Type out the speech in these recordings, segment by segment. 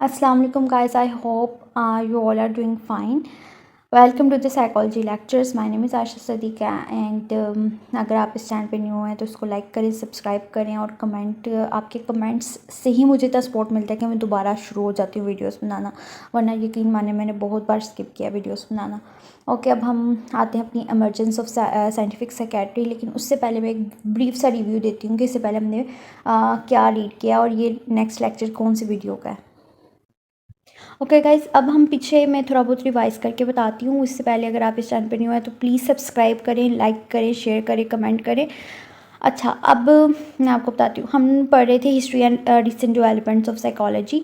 Assalamu alaikum guys, I hope you all are doing fine. Welcome to the psychology lectures. My name is Asha Sadika and अगर आप इस channel पे new हैं तो उसको लाइक करें, सब्सक्राइब करें और कमेंट, आपके कमेंट्स से ही मुझे इतना सपोर्ट मिलता है कि मैं दोबारा शुरू हो जाती हूँ वीडियोस बनाना, वरना यकीन माने मैंने बहुत बार स्किप किया वीडियोस बनाना। ओके, अब हम आते हैं अपनी इमरजेंस ऑफ साइंटिफिक साइकेट्री। लेकिन उससे पहले मैं एक ब्रीफ सा रिव्यू देती हूँ कि इससे पहले हमने क्या रीड किया और ये नेक्स्ट लेक्चर कौन सी वीडियो का है। ओके गाइज, अब हम पीछे मैं थोड़ा बहुत रिवाइज़ करके बताती हूँ। इससे पहले अगर आप इस चैनल पर न्यू है तो प्लीज़ सब्सक्राइब करें, लाइक करें, शेयर करें, कमेंट करें। अच्छा, अब मैं आपको बताती हूँ। हम पढ़ रहे थे history and recent developments of psychology.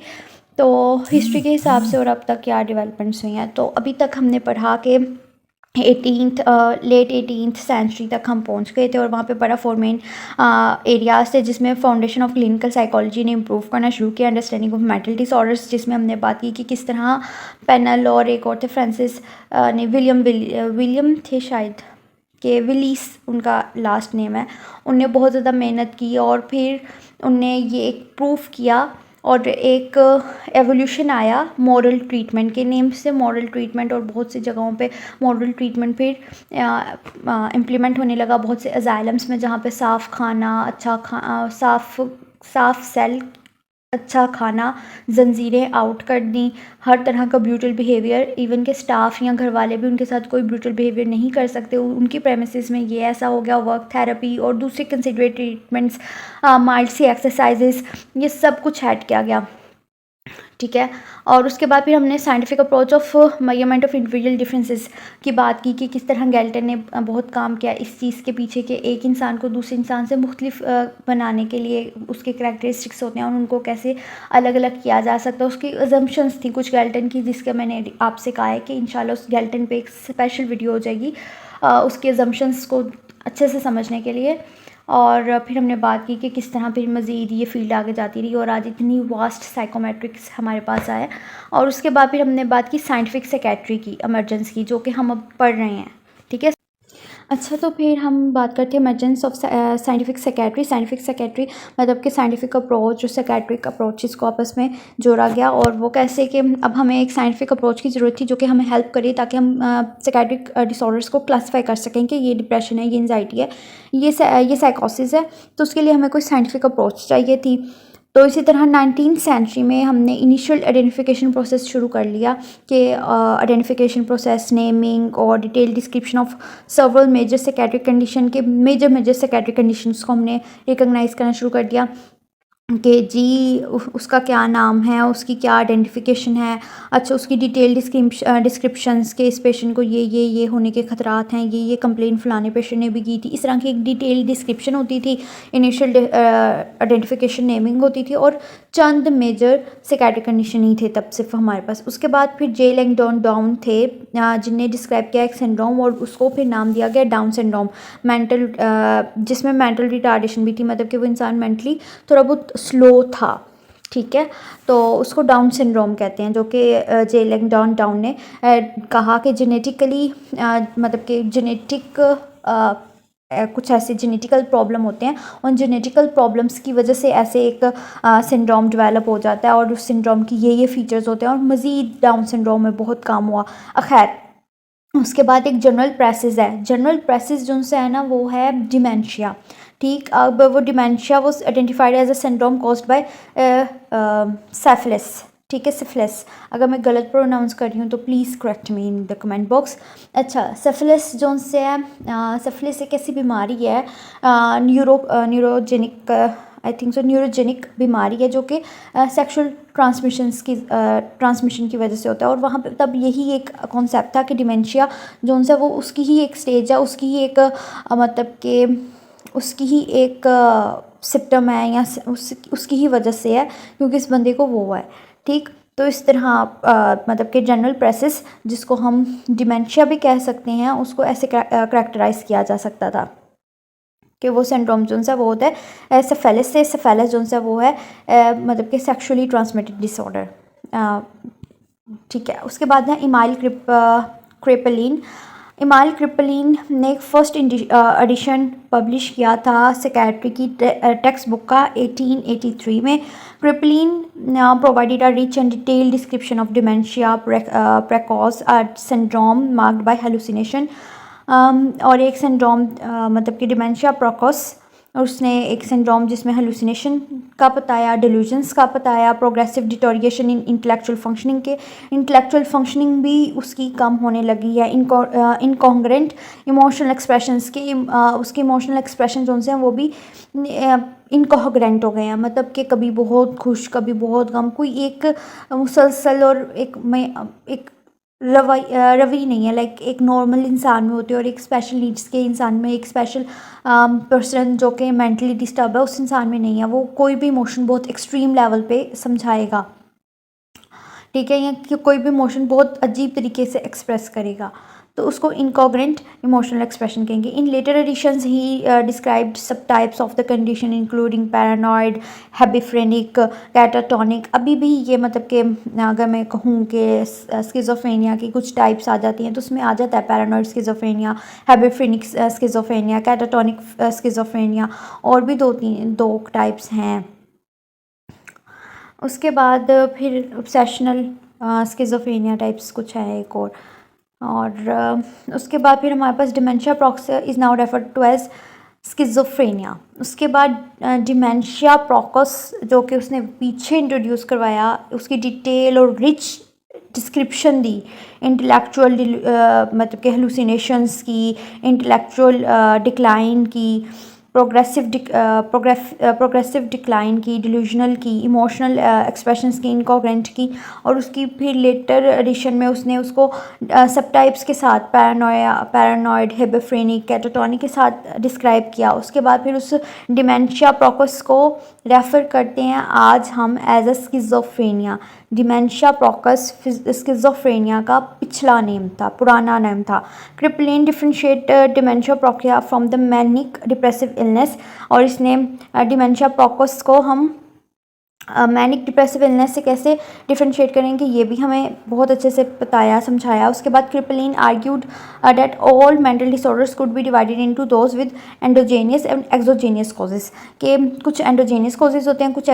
तो हिस्ट्री के हिसाब से और अब तक क्या डेवलपमेंट्स हुई हैं, तो अभी तक हमने पढ़ा कि लेट 18th सेंचुरी तक हम पहुंच गए थे और वहाँ पे बड़ा फोर मेन एरियाज थे, जिसमें फाउंडेशन ऑफ क्लिनिकल साइकोलॉजी ने इम्प्रूव करना शुरू किया, अंडरस्टैंडिंग ऑफ मेंटल डिसऑर्डर्स, जिसमें हमने बात की कि किस तरह पेनल और एक और थे फ्रांसिस ने विलियम थे शायद, कि विलीस उनका लास्ट नेम है। उनने बहुत ज़्यादा मेहनत की और फिर उनने ये एक प्रूफ किया और एक एवोल्यूशन आया मॉरल ट्रीटमेंट के नेम से। मॉरल ट्रीटमेंट और बहुत सी जगहों पे मॉरल ट्रीटमेंट फिर इम्प्लीमेंट होने लगा बहुत से अजाइलम्स में, जहाँ पे साफ़ खाना, साफ़ सेल, अच्छा खाना, जंजीरें आउट कर दी, हर तरह का ब्रूटल बिहेवियर, इवन के स्टाफ या घर वाले भी उनके साथ कोई ब्रूटल बिहेवियर नहीं कर सकते। उनकी प्रेमिसेस में ये ऐसा हो गया। वर्क थेरेपी और दूसरे कंसिडरेट ट्रीटमेंट्स, माइल्ड सी एक्सरसाइजेस, ये सब कुछ ऐड किया गया। ठीक है, और उसके बाद फिर हमने scientific approach of measurement of individual differences की बात की कि किस तरह गैल्टन ने बहुत काम किया इस चीज़ के पीछे कि एक इंसान को दूसरे इंसान से मुख्तलिफ बनाने के लिए उसके करैक्टरिस्टिक्स होते हैं और उनको कैसे अलग अलग किया जा सकता है। उसकी अजम्पशंस थी कुछ गैल्टन की, जिसका मैंने आपसे कहा है कि इंशाल्लाह उस गैल्टन पे एक स्पेशल वीडियो हो जाएगी उसके अजम्पशंस को अच्छे से समझने के लिए। और फिर हमने बात की कि किस तरह फिर मज़ीद ये फील्ड आगे जाती रही और आज इतनी वास्ट साइकोमेट्रिक्स हमारे पास आया। और उसके बाद फिर हमने बात की साइंटिफिक साइकेट्री की, इमरजेंस की, जो कि हम अब पढ़ रहे हैं। ठीक है, अच्छा, तो फिर हम बात करते हैं emergence of scientific psychiatry. Scientific psychiatry मतलब कि साइंटिफिक अप्रोच और साइकेट्रिक अप्रोचेस को आपस में जोड़ा गया, और वो कैसे कि अब हमें एक साइंटिफिक अप्रोच की ज़रूरत थी जो कि हमें हेल्प करे ताकि हम साइकेट्रिक डिसऑर्डर्स को क्लासीफाई कर सकें कि ये डिप्रेशन है, ये एंजाइटी है, ये साइकोसिस है। तो उसके लिए हमें कोई साइंटिफिक अप्रोच चाहिए थी। तो इसी तरह 19th सेंचुरी में हमने इनिशियल आइडेंटिफिकेशन प्रोसेस शुरू कर लिया कि आइडेंटिफिकेशन प्रोसेस, नेमिंग और detail description of several major psychiatric condition के मेजर साइकेट्रिक कंडीशंस को हमने रिकॉग्नाइज करना शुरू कर दिया कि जी उसका क्या नाम है, उसकी क्या आइडेंटिफिकेशन है। अच्छा, उसकी डिटेल डिस्क्रिप्शंस के इस पेशेंट को ये होने के ख़तरात हैं, ये कंप्लेन फ़लाने पेशेंट ने भी की थी। इस तरह की एक डिटेल डिस्क्रिप्शन होती थी, इनिशियल आइडेंटिफिकेशन, नेमिंग होती थी, और चंद मेजर साइकेट्रिक कंडीशन ही थे तब सिर्फ हमारे पास। उसके बाद फिर जे लैंगडॉन डाउन थे जिनने डिस्क्राइब किया एक सिंड्रोम और उसको फिर नाम दिया गया डाउन सिंड्रोम, जिसमें मेंटल रिटार्डेशन भी थी, मतलब कि वो इंसान मेंटली थोड़ा बहुत स्लो था। ठीक है, तो उसको डाउन सिंड्रोम कहते हैं, जो कि जे लैंगडॉन डाउन ने कहा कि जेनेटिकली मतलब कि जेनेटिक कुछ ऐसे जेनेटिकल प्रॉब्लम होते हैं, उन जेनेटिकल प्रॉब्लम्स की वजह से ऐसे एक सिंड्रोम डेवलप हो जाता है और उस सिंड्रोम की ये फीचर्स होते हैं, और मज़ीद डाउन सिंड्रोम में बहुत काम हुआ। खैर, उसके बाद एक जनरल प्रेसिस है। जनरल प्रेसिस जो उनसे है ना, वो है डिमेंशिया। ठीक, अब वो dementia was identified as a syndrome caused by syphilis. ठीक है, सिफिलिस। अगर मैं गलत प्रोनाउंस कर रही हूँ तो please correct me in the comment box. अच्छा, सिफिलिस जो उनसे है, सिफिलिस एक ऐसी बीमारी है, neurogenic, I think so, neurogenic बीमारी है जो कि सेक्सुअल ट्रांसमिशन की वजह से होता है। और वहाँ पे तब यही एक कॉन्सेप्ट था कि डिमेंशिया जो उनसे वो उसकी ही एक स्टेज है, उसकी ही एक मतलब कि उसकी ही एक सिम्टम है, या उसकी ही वजह से है क्योंकि इस बंदे को वो है। ठीक, तो इस तरह मतलब कि जनरल प्रेसिस, जिसको हम डिमेंशिया भी कह सकते हैं, उसको ऐसे करैक्टराइज किया जा सकता था कि वो सिंड्रोम जो है वो होता है सेफेलिस से। सेफेलिस जो है वो है मतलब कि सेक्सुअली ट्रांसमिटेड डिसऑर्डर। ठीक है, उसके बाद है इमाइल क्रेपेलिन। इमाल क्रिपलिन ने फर्स्ट एडिशन पब्लिश किया था साइकियाट्री की टेक्स्ट बुक का 1883 में। Kraepelin provided a rich and detailed description of dementia praecox syndrome marked by hallucination. और एक सिंड्रोम मतलब कि डिमेंशिया प्रेकोस, और उसने एक सिंड्रोम जिसमें हेलुसिनेशन का बताया, डिल्यूजन्स का बताया, प्रोग्रेसिव डिटोरिएशन इन इंटेलेक्चुअल फंक्शनिंग के, इंटेलेक्चुअल फंक्शनिंग भी उसकी कम होने लगी है। इनकॉन्ग्रेंट इमोशनल एक्सप्रेशंस की उसके इमोशनल एक्सप्रेशन जो हैं वो भी इनकोहरेंट हो गए हैं, मतलब कि कभी बहुत खुश कभी बहुत गम, कोई एक मुसलसल और एक रवि नहीं है। लाइक एक नॉर्मल इंसान में होती है और एक स्पेशल नीड्स के इंसान में, एक स्पेशल पर्सन जो कि मेंटली डिस्टर्ब है उस इंसान में नहीं है। वो कोई भी इमोशन बहुत एक्सट्रीम लेवल पे समझाएगा, ठीक है, या कि कोई भी इमोशन बहुत अजीब तरीके से एक्सप्रेस करेगा, तो उसको इनकॉग्रेंट इमोशनल एक्सप्रेशन कहेंगे। In later editions he described sub types of the condition including paranoid, hebephrenic, catatonic. अभी भी ये मतलब कि अगर मैं कहूँ कि स्किज़ोफ्रेनिया की कुछ टाइप्स आ जाती हैं तो उसमें आ जाता है paranoid schizophrenia, hebephrenic schizophrenia, catatonic schizophrenia, और भी दो टाइप्स हैं। उसके बाद फिर ऑब्सेशनल स्किज़ोफ्रेनिया टाइप्स कुछ है एक और उसके बाद फिर हमारे पास dementia praecox is now referred to as schizophrenia. उसके बाद डिमेंशिया प्रोकस जो कि उसने पीछे इंट्रोड्यूस करवाया, उसकी डिटेल और रिच डिस्क्रिप्शन दी इंटेलेक्चुअल मतलब कि हेलुसिनेशंस की, इंटेलेक्चुअल डिक्लाइन की, प्रोग्रेसिव डिक्लाइन की, डिल्यूजनल की, इमोशनल एक्सप्रेशंस की, इनकोहेरेंट की, और उसकी फिर लेटर एडिशन में उसने उसको सब टाइप्स के साथ पैरानॉइड, हेबिफ्रेनिक, कैटाटोनिक के साथ डिस्क्राइब किया। उसके बाद फिर उस डिमेंशिया प्रोकस को रेफ़र करते हैं आज हम as a schizophrenia. Dementia praecox schizophrenia का पिछला नेम था, पुराना नेम था। Kraepelin differentiate dementia praecox from the manic depressive illness, और इसने डिमेंशिया प्रोकस को हम मैनिक डिप्रेसिव इलनेस से कैसे डिफरेंशिएट करेंगे ये भी हमें बहुत अच्छे से बताया समझाया। उसके बाद Kraepelin argued that all mental disorders could be divided into those with endogenous and exogenous causes, के कुछ एंडोजेनियस कॉजेज़ होते हैं, कुछ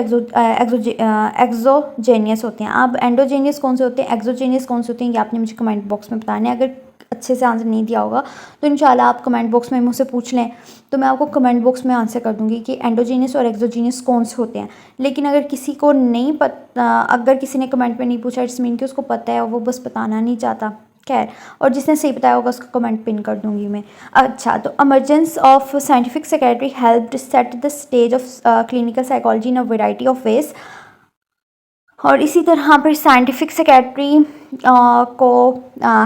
एक्सोजेनियस होते हैं। अब एंडोजेनियस कौन से होते हैं, एक्सोजेनियस कौन से होते हैं, ये आपने मुझे कमेंट बॉक्स में बताना है। अगर अच्छे से आंसर नहीं दिया होगा तो इंशाल्लाह आप कमेंट बॉक्स में मुझसे पूछ लें तो मैं आपको कमेंट बॉक्स में आंसर कर दूंगी कि एंडोजीनियस और एक्सोजीनियस कौन से होते हैं। लेकिन अगर किसी को नहीं पता, अगर किसी ने कमेंट में नहीं पूछा, इट्स मीन कि उसको पता है और वो बस बताना नहीं चाहता। खैर, और जिसने सही बताया होगा उसको कमेंट पिन कर दूंगी मैं। अच्छा, तो emergence of scientific psychiatry helped set the stage of clinical psychology in a variety of ways. और इसी तरह फिर साइंटिफिक साइकियाट्री को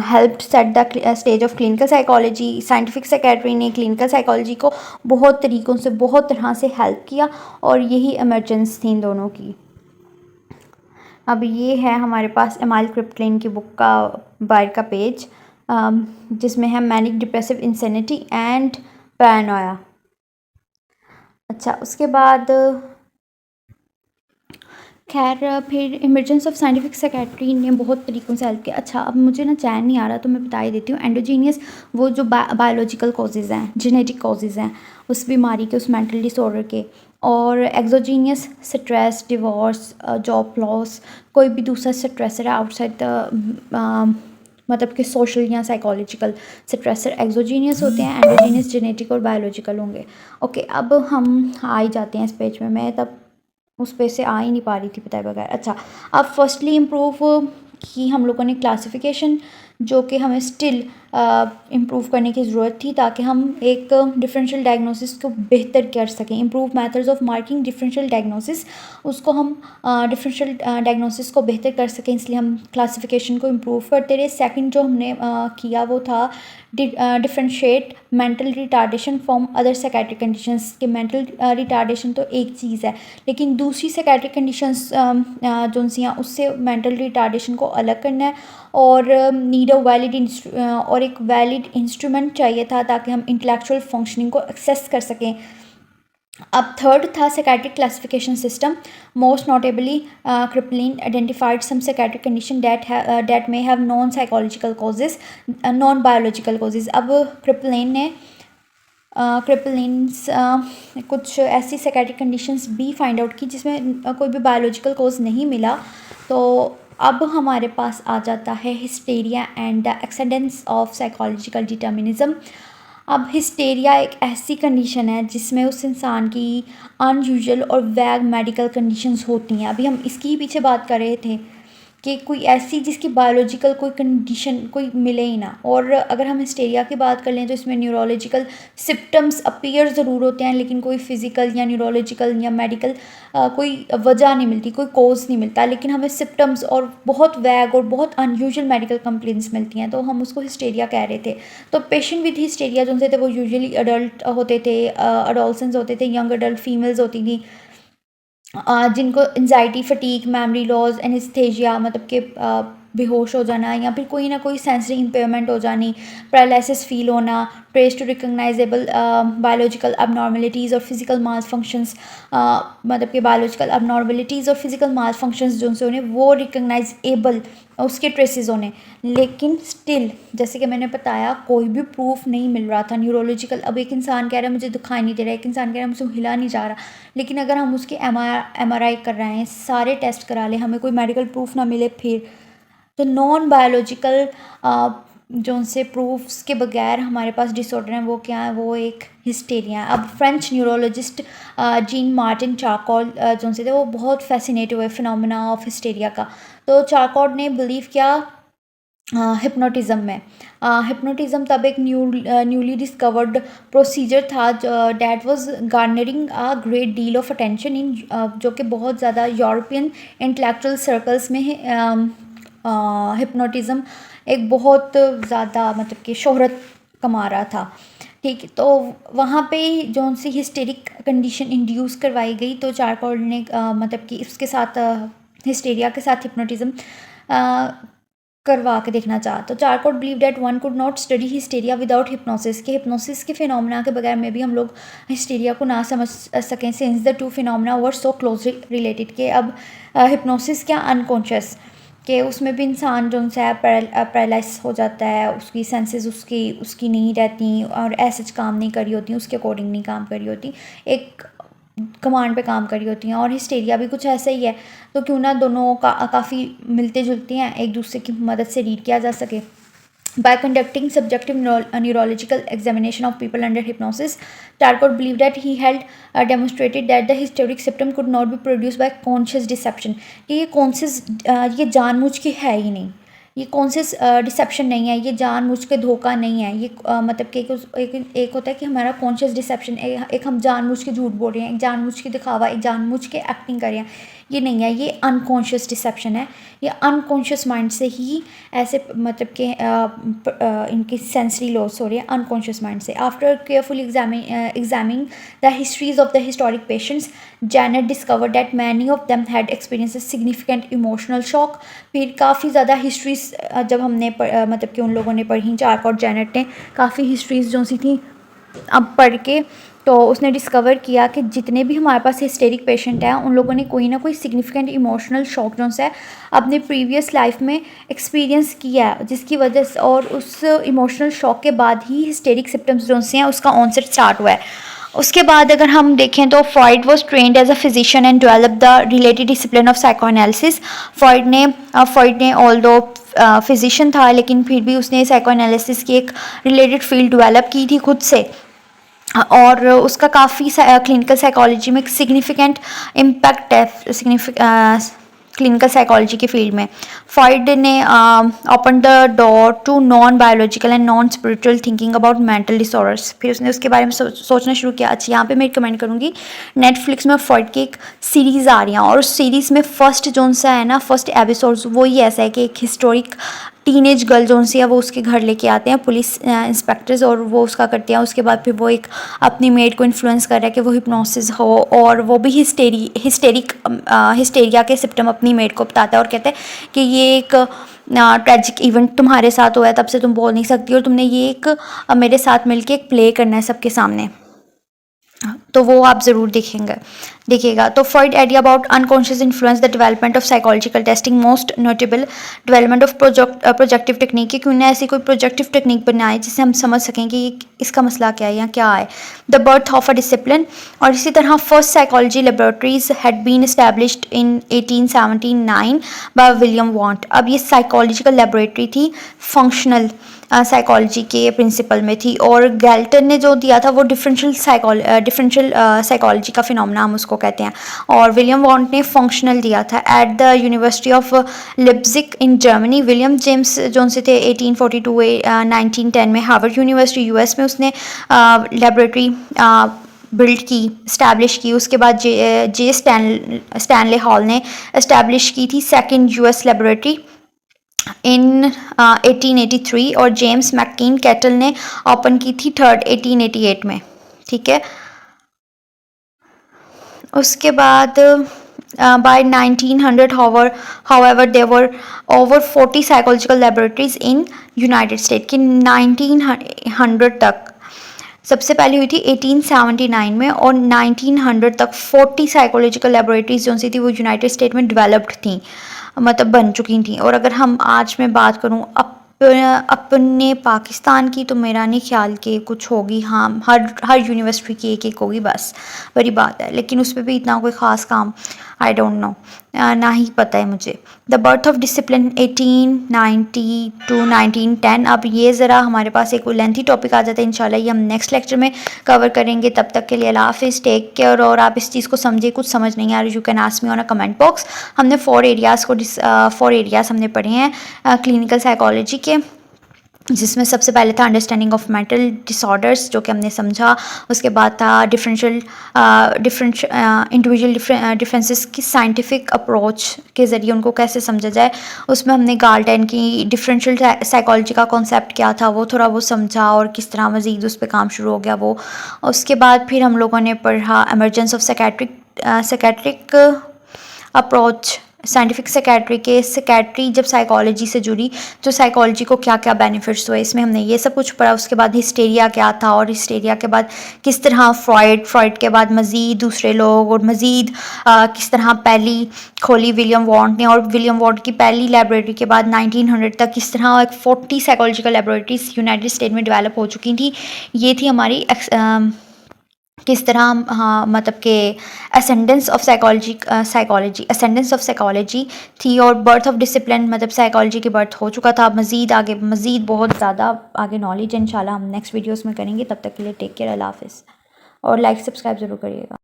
help set the stage of clinical psychology. Scientific psychiatry ने क्लिनिकल साइकोलॉजी को बहुत तरीक़ों से, बहुत तरह से हेल्प किया, और यही इमरजेंस थी इन दोनों की। अब ये है हमारे पास इमाल क्रिपलिन की बुक का बाहर का पेज, जिसमें है manic depressive insanity and Paranoia. अच्छा, उसके बाद खैर फिर इमरजेंस ऑफ साइंटिफिक साइकियाट्री ने बहुत तरीक़ों से हेल्प किया। अच्छा, अब मुझे ना चैन नहीं आ रहा तो मैं बता ही देती हूँ। एंडोजीनियस वो जो बायोलॉजिकल कॉजेज़ हैं, जेनेटिक कॉजेज़ हैं उस बीमारी के, उस मेंटल डिसऑर्डर के। और exogenous stress, divorce, job loss, कोई भी दूसरा स्ट्रेसर है आउटसाइड द मतलब कि सोशल या साइकोलॉजिकल स्ट्रेसर एक्सोजीनियस होते हैं। एंडोजीनियस जेनेटिक और बायोलॉजिकल होंगे। ओके, अब हम आ ही जाते हैं इस पेज में। मैं तब उस पे से आ ही नहीं पा रही थी बताए बगैर। अच्छा, अब फर्स्टली इम्प्रूव की हम लोगों ने क्लासिफिकेशन, जो कि हमें स्टिल इम्प्रूव करने की ज़रूरत थी ताकि हम एक डिफरेंशियल डायग्नोसिस को बेहतर कर सकें। Improve methods of marking differential diagnosis, उसको हम डिफरेंशियल डायग्नोसिस को बेहतर कर सकें, इसलिए हम क्लासिफिकेशन को इम्प्रूव करते रहे। सेकंड जो हमने किया वो था differentiate mental retardation from other psychiatric conditions. के मेंटल रिटार्डेशन तो एक चीज़ है, लेकिन दूसरी साइकेट्रिक कंडीशंस जो सी हैं उससे मेंटल रिटार्डेशन को अलग करना है, और नीड अ वैलिड और एक वैलिड इंस्ट्रूमेंट चाहिए था ताकि हम इंटेलेक्चुअल फंक्शनिंग को एक्सेस कर सकें। अब थर्ड था psychiatric classification system. Most notably Kraepelin identified some psychiatric condition that may have non psychological causes, non biological causes. अब क्रिपलिन ने क्रिपलिन्स कुछ ऐसी साइकेट्रिक कंडीशंस भी फाइंड आउट की जिसमें कोई भी बायोलॉजिकल कॉज नहीं मिला। तो अब हमारे पास आ जाता है hysteria and the ascendance of psychological determinism. अब हिस्टेरिया एक ऐसी कंडीशन है जिसमें उस इंसान की अनयूजुअल और वैग मेडिकल कंडीशंस होती हैं। अभी हम इसकी ही पीछे बात कर रहे थे कि कोई ऐसी जिसकी बायोलॉजिकल कोई कंडीशन कोई मिले ही ना। और अगर हम हिस्टेरिया की बात कर लें तो इसमें न्यूरोलॉजिकल सिम्टम्स अपीयर ज़रूर होते हैं, लेकिन कोई फिज़िकल या न्यूरोलॉजिकल या मेडिकल कोई वजह नहीं मिलती, कोई कोज नहीं मिलता, लेकिन हमें सिम्टम्स और बहुत वैग और बहुत अनयूजुअल मेडिकल कंप्लेंट्स मिलती हैं, तो हम उसको हिस्टेरिया कह रहे थे। तो पेशेंट विद हिस्टेरिया जो थे वो यूजुअली अडल्ट होते थे, अडोलसेंस होते थे, यंग अडल्ट फीमेल्स होती थी, जिनको anxiety, fatigue, memory loss, anaesthesia मतलब कि बेहोश हो जाना या फिर कोई ना कोई सेंसरी इम्पेयरमेंट हो जानी, पैरालिसिस फील होना, ट्रेस टू रिकग्नाइजेबल बायोलॉजिकल अबनॉर्मलिटीज़ और फिजिकल माल फंक्शंस, मतलब कि बायोलॉजिकल अबनॉर्मलिटीज़ और फिजिकल माल फंक्शंस जो उनसे उन्हें वो रिकग्नाइजेबल उसके ट्रेसेस होने। लेकिन स्टिल जैसे कि मैंने बताया कोई भी प्रूफ नहीं मिल रहा था न्यूरोलॉजिकल। अब एक इंसान कह रहा है मुझे दिखाई नहीं दे रहा है, एक इंसान कह रहा है मुझे हिला नहीं जा रहा, लेकिन अगर हम उसकी MRI कर रहे हैं, सारे टेस्ट करा लें, हमें कोई मेडिकल प्रूफ ना मिले, फिर तो नॉन बायोलॉजिकल जो उनसे प्रूफ्स के बगैर हमारे पास डिसऑर्डर है वो क्या है, वो एक हिस्टेरिया है। अब French neurologist gene Martin charcoal जो उनसे थे वो बहुत फैसिनेट हुए फिनोमेना ऑफ हिस्टेरिया का। तो चारकोल ने बिलीव किया हिप्नोटिज़म में। हिप्नोटिज़म तब एक न्यूली डिस्कवर्ड प्रोसीजर था that was garnering a great deal of attention in जो कि बहुत ज़्यादा यूरोपियन इंटेलेक्चुअल सर्कल्स में हिप्नोटिज़म एक बहुत ज़्यादा मतलब कि शोहरत कमा रहा था। ठीक है, तो वहाँ पे जो उनसे हिस्टेरिक कंडीशन इंड्यूस करवाई गई, तो चारकोल ने मतलब कि उसके साथ हिस्टेरिया के साथ हिप्नोटिज़म करवा के देखना चाहा। तो charcoal believe that one could not study hysteria without hypnosis, के हिप्नोसिस के फिनोमेना के बगैर में भी हम लोग हिस्टेरिया को ना समझ सकें, since the two phenomena were so closely related. के अब हिप्नोसिस क्या अनकॉन्शियस कि उसमें भी इंसान जो है पैरालाइज हो जाता है, उसकी सेंसेस उसकी नहीं रहती और ऐसे काम नहीं करी होती, उसके अकॉर्डिंग नहीं काम करी होती, एक कमांड पे काम करी होती हैं। और हिस्टेरिया भी कुछ ऐसा ही है, तो क्यों ना दोनों काफ़ी मिलते जुलते हैं, एक दूसरे की मदद से रीड किया जा सके। By conducting subjective neurological examination of people under hypnosis, Charcot believed that he had demonstrated that the hysteric symptom could not be produced by conscious deception. ये conscious ये जानबूझ के है ही नहीं, ये कॉन्शियस डिसेप्शन नहीं है, ये जानबूझ के धोखा नहीं है। ये मतलब कि एक होता है कि हमारा कॉन्शियस डिसेप्शन, एक हम जानबूझ के झूठ बोल रहे हैं, एक जानबूझ के दिखावा, एक जानबूझ के एक्टिंग कर रहे हैं, ये नहीं है, ये अनकॉन्शियस डिसेप्शन है। ये अनकॉन्शियस माइंड से ही ऐसे मतलब कि इनकी सेंसरी लॉस हो रही है अनकॉन्शियस माइंड से। After carefully examining the histories of the historic patients, Janet discovered that many of them had experience significant emotional shock. फिर काफ़ी ज़्यादा हिस्ट्रीज जब हमने मतलब कि उन लोगों ने पढ़ी, चार्क और जैनेट ने काफ़ी हिस्ट्रीज जो सी थी अब पढ़ के, तो उसने डिस्कवर किया कि जितने भी हमारे पास हिस्टेरिक पेशेंट हैं उन लोगों ने कोई ना कोई सिग्निफिकेंट इमोशनल शॉक जो है अपने प्रीवियस लाइफ में एक्सपीरियंस किया है, जिसकी वजह से और उस इमोशनल शॉक के बाद ही हिस्टेरिक सिम्टम्स जो हैं उसका ऑनसेट स्टार्ट हुआ है। उसके बाद अगर हम देखें तो Freud was trained as a physician and develop the related discipline of psychoanalysis. Freud ने ऑल दो फिजिशियन था लेकिन फिर भी उसने साइकोएनालिसिस की एक रिलेटेड फील्ड डेवलप की थी खुद से, और उसका काफ़ी क्लिनिकल साइकोलॉजी में सिग्निफिकेंट इम्पैक्ट है क्लिनिकल साइकोलॉजी के फील्ड में। फ्रॉइड ने open the door to non biological and non spiritual thinking about mental disorders. फिर उसने उसके बारे में सोचना शुरू किया। अच्छा, यहाँ पे मैं रिकमेंड करूँगी, नेटफ्लिक्स में फ्रॉइड की एक सीरीज़ आ रही है और उस सीरीज़ में फर्स्ट जो सा है ना, फर्स्ट एपिसोड वो ही ऐसा है कि एक हिस्टोरिक टीनेज गर्ल जो सी है वो उसके घर लेके आते हैं पुलिस इंस्पेक्टर्स, और वो उसका करते हैं। उसके बाद फिर वो एक अपनी मेड को इन्फ्लुएंस कर रहा है कि वो हिप्नोसिस हो, और वो भी हिस्टेरिया के सिम्टम अपनी मेड को बताता है और कहता है कि ये एक ट्रेजिक इवेंट तुम्हारे साथ हुआ है, तब से तुम बोल नहीं सकती और तुमने ये एक मेरे साथ मिलके एक प्ले करना है सबके सामने। तो वो आप ज़रूर देखिएगा। तो Freud idea about unconscious influence the development of psychological testing, most notable development of projective technique, कि उन्होंने ऐसी कोई प्रोजेक्टिव टेक्निक बनाई जिससे हम समझ सकें कि इसका मसला क्या है या क्या है। The birth of a discipline, और इसी तरह first psychology laboratories had been established in 1879 by William Wundt. अब ये साइकोलॉजिकल लेबोरेटरी थी, फंक्शनल साइकोलॉजी के प्रिंसिपल में थी, और गैल्टन ने जो दिया था वो डिफरेंशियल साइकोलॉजी का फिनोमेना हम उसको कहते हैं, और विलियम वॉन्ट ने फंक्शनल दिया था। At the university of Leipzig in Germany, William James जो उनसे थे 1842 1910 में हार्वर्ड यूनिवर्सिटी यूएस में उसने लेबोरेटरी बिल्ड की, इस्टेब्लिश की। उसके बाद जे स्टैनले हॉल ने इस्टेब्लिश की थी सेकंड यूएस लेबोरेटरी इन 1883, और जेम्स मैकीन कैटल ने ओपन की थी थर्ड 1888 में। ठीक है, उसके बाद by 1900 however there were over 40 psychological laboratories in United States, कि 1900 तक, सबसे पहले हुई थी 1879 में, और 1900 तक 40 साइकोलॉजिकल लेबोरेटरीज जो सी थी वो यूनाइटेड स्टेट में डेवलप्ड थी, मतलब बन चुकी थी। और अगर हम आज में बात करूँ अपने पाकिस्तान की, तो मेरा नहीं ख्याल कि कुछ होगी। हाँ, हर यूनिवर्सिटी की एक होगी, बस बड़ी बात है, लेकिन उस पर भी इतना कोई ख़ास काम आई डोंट नो, ना ही पता है मुझे। The birth of discipline 1890 to 1910। अब ये ज़रा हमारे पास एक लेंथी टॉपिक आ जाता है, इंशाल्लाह ये हम नेक्स्ट लेक्चर में कवर करेंगे। तब तक के लिए अल्लाह हाफिज़, टेक केयर। और आप इस चीज़ को समझे, कुछ समझ नहीं आ रही, you can ask me on a comment box. हमने 4 एरियाज़ हमने पढ़े हैं क्लिनिकल साइकोलॉजी के, जिसमें सबसे पहले था अंडरस्टैंडिंग ऑफ मेंटल डिसऑर्डर्स, जो कि हमने समझा। उसके बाद था इंडिविजुअल डिफरेंसेस की साइंटिफिक अप्रोच के ज़रिए उनको कैसे समझा जाए। उसमें हमने गाल्टन की डिफरेंशियल साइकोलॉजी का कॉन्सेप्ट क्या था वो थोड़ा वो समझा, और किस तरह मज़ीद उस पर काम शुरू हो गया वो। उसके बाद फिर हम लोगों ने पढ़ा emergence of psychiatric approach, scientific secretary जब साइकोलॉजी से जुड़ी तो साइकोलॉजी को क्या क्या बेनिफिट्स हुए, इसमें हमने ये सब कुछ पढ़ा। उसके बाद हिस्टेरिया क्या था, और हिस्टेरिया के बाद किस तरह फ्रॉइड के बाद मज़ीद दूसरे लोग, और मज़ीद किस तरह पहली खोली विलियम वॉन्ट ने, और विलियम वॉन्ट की पहली लेबोरेटरी के बाद 1900 तक किस तरह एक 40 साइकोलॉजिकल लेबोरेटरीज यूनाइटेड स्टेट में डेवलप हो चुकी थी। ये थी हमारी किस तरह, हाँ, मतलब कि असेंडेंस ऑफ साइकोलॉजी थी, और बर्थ ऑफ डिसिप्लिन मतलब साइकोलॉजी की बर्थ हो चुका था। मज़ीद बहुत ज़्यादा आगे नॉलेज इंशाल्लाह हम नेक्स्ट वीडियोस में करेंगे। तब तक के लिए टेक केयर, अल्लाह हाफिज़, और लाइक सब्सक्राइब ज़रूर करिएगा।